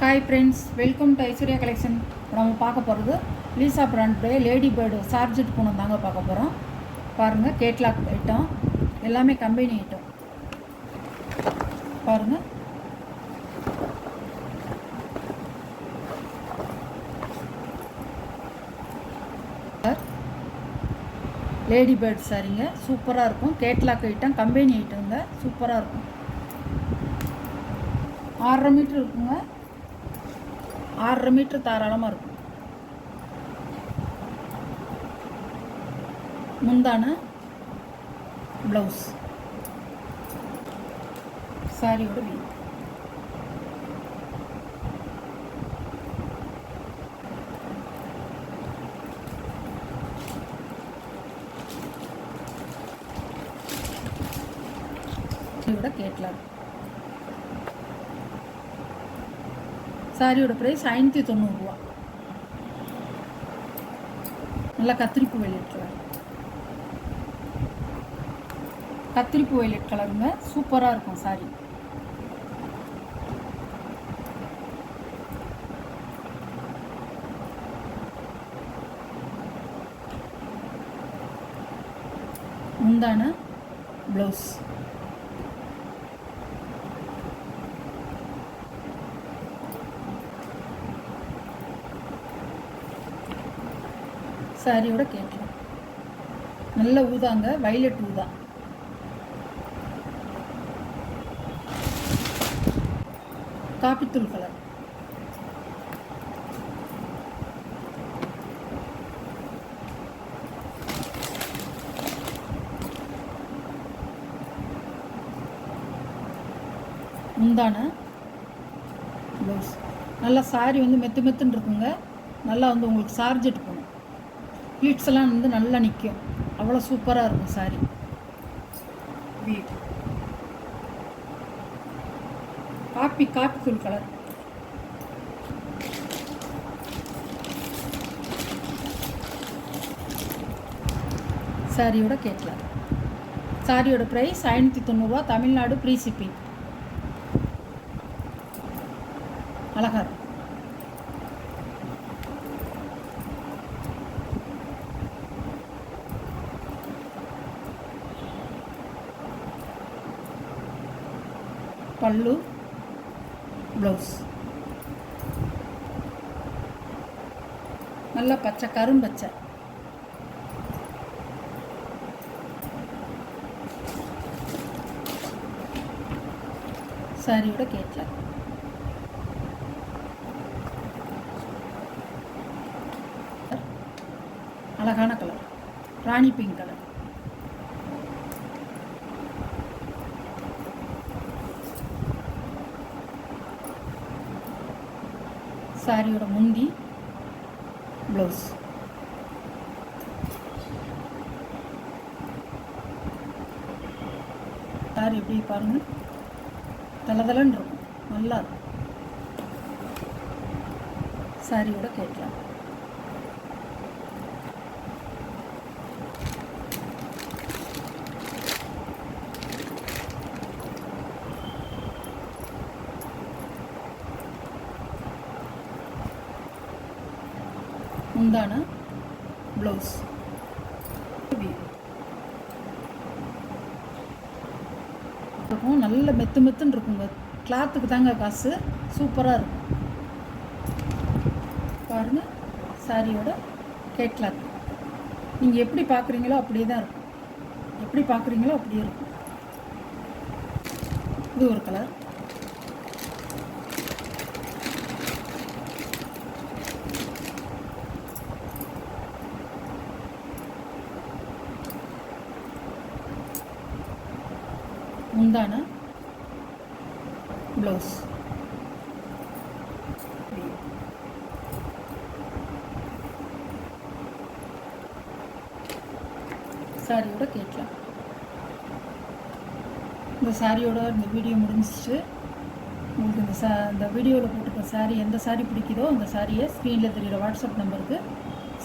Hi friends, welcome to Aishwarya collection. நம்ம பார்க்க போகிறது லீசா பிராண்டுடைய லேடி பேர்டு சார்ஜெட் பூனம் தாங்க பார்க்க போகிறோம். பாருங்கள், கேட்லாக் ஐட்டம் எல்லாமே கம்பெனி ஐட்டம். பாருங்கள், லேடி பேர்ட் சாரிங்க, சூப்பராக இருக்கும். கேட்லாக் ஐட்டம், கம்பெனி ஐட்டங்க, சூப்பராக இருக்கும். 6.5 மீட்டர் இருக்குங்க. 6.5 மீட்டர் தாராளமாக இருக்கும். முந்தான ப்ளவுஸ், சாரியோட வீ. சாரியோட கேட்லாக். சாரியோட ப்ரைஸ் 590 ரூபா. நல்லா கத்திரிப்பு வைலட் கலர், கத்திரிப்பு வைலட் கலருங்க, சூப்பராக இருக்கும் சாரி. முந்தான ப்ளவுஸ், சாரியோட கேட்கலாம். நல்ல ஊதாங்க, வைலட் ஊதா. காப்பித்தூள் கலர், முந்தான ப்ளவுஸ். நல்லா சாரி வந்து மெத்து மெத்துன்னு இருக்குங்க. நல்லா வந்து உங்களுக்கு சார்ஜெட் போகணும். ப்ளீட்ஸ் எல்லாம் வந்து நல்லா நிற்கும். அவ்வளோ சூப்பராக இருக்கும் சாரி. காப்பித்தூள் கலர், சாரியோட கேட்கலாம். சாரியோட ப்ரைஸ் 590 ரூபா. Tamil Nadu free shipping. அழகா இருக்கும். பல்லு, ப்ளவுஸ், நல்லா பச்சை, கரும்பச்சை. சாரியோட கேட்லாக். அழகான கலர், ராணி பிங்க் கலர். சாரியோட முந்தி, ப்ளவுஸ். சாரி எப்படி பாருங்க, தலதலன்னு இருக்கும், நல்லா இருக்கும். சாரியோட கேட்கலாம். முந்தான ப்ளவுஸ், இருக்கும். நல்ல மெத்து மெத்துன்னு இருக்குங்க. கிளாத்துக்கு தாங்க காசு, சூப்பராக இருக்கும். பாருங்கள், சாரியோட கேட்லாக். நீங்கள் எப்படி பார்க்குறீங்களோ அப்படியே தான் இருக்கும். எப்படி பார்க்குறீங்களோ அப்படியே இருக்கும். இது ஒரு கலர், முந்தான ப்ளவுஸ். சாரியோட கேட்கலாம். இந்த சாரியோட இந்த வீடியோ முடிஞ்சிச்சு. உங்களுக்கு இந்த வீடியோவில் போட்டிருக்க சாரி எந்த சாரி பிடிக்குதோ அந்த சாரியை ஸ்க்ரீனில் தெரிகிற வாட்ஸ்அப் நம்பருக்கு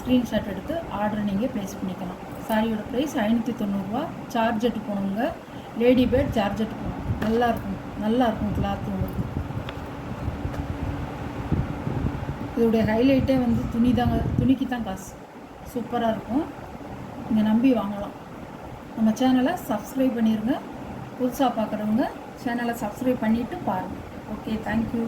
ஸ்க்ரீன்ஷாட் எடுத்து ஆர்டரை நீங்கள் ப்ளேஸ் பண்ணிக்கலாம். சாரியோட ப்ரைஸ் 590 ரூபா. சார்ஜெட்டு போகணுங்க. லேடி பேர்ட் சார்ஜெட் போகணும். நல்லாயிருக்கும் கிளாத்து உங்களுக்கு. இதோடைய ஹைலைட்டே வந்து துணிக்கு தான் காசு. சூப்பராக இருக்கும். நீங்கள் நம்பி வாங்கலாம். நம்ம சேனலை சப்ஸ்கிரைப் பண்ணிடுங்க. புதுசாக பார்க்குறவங்க சேனலை சப்ஸ்கிரைப் பண்ணிவிட்டு பாருங்கள். Okay, thank you.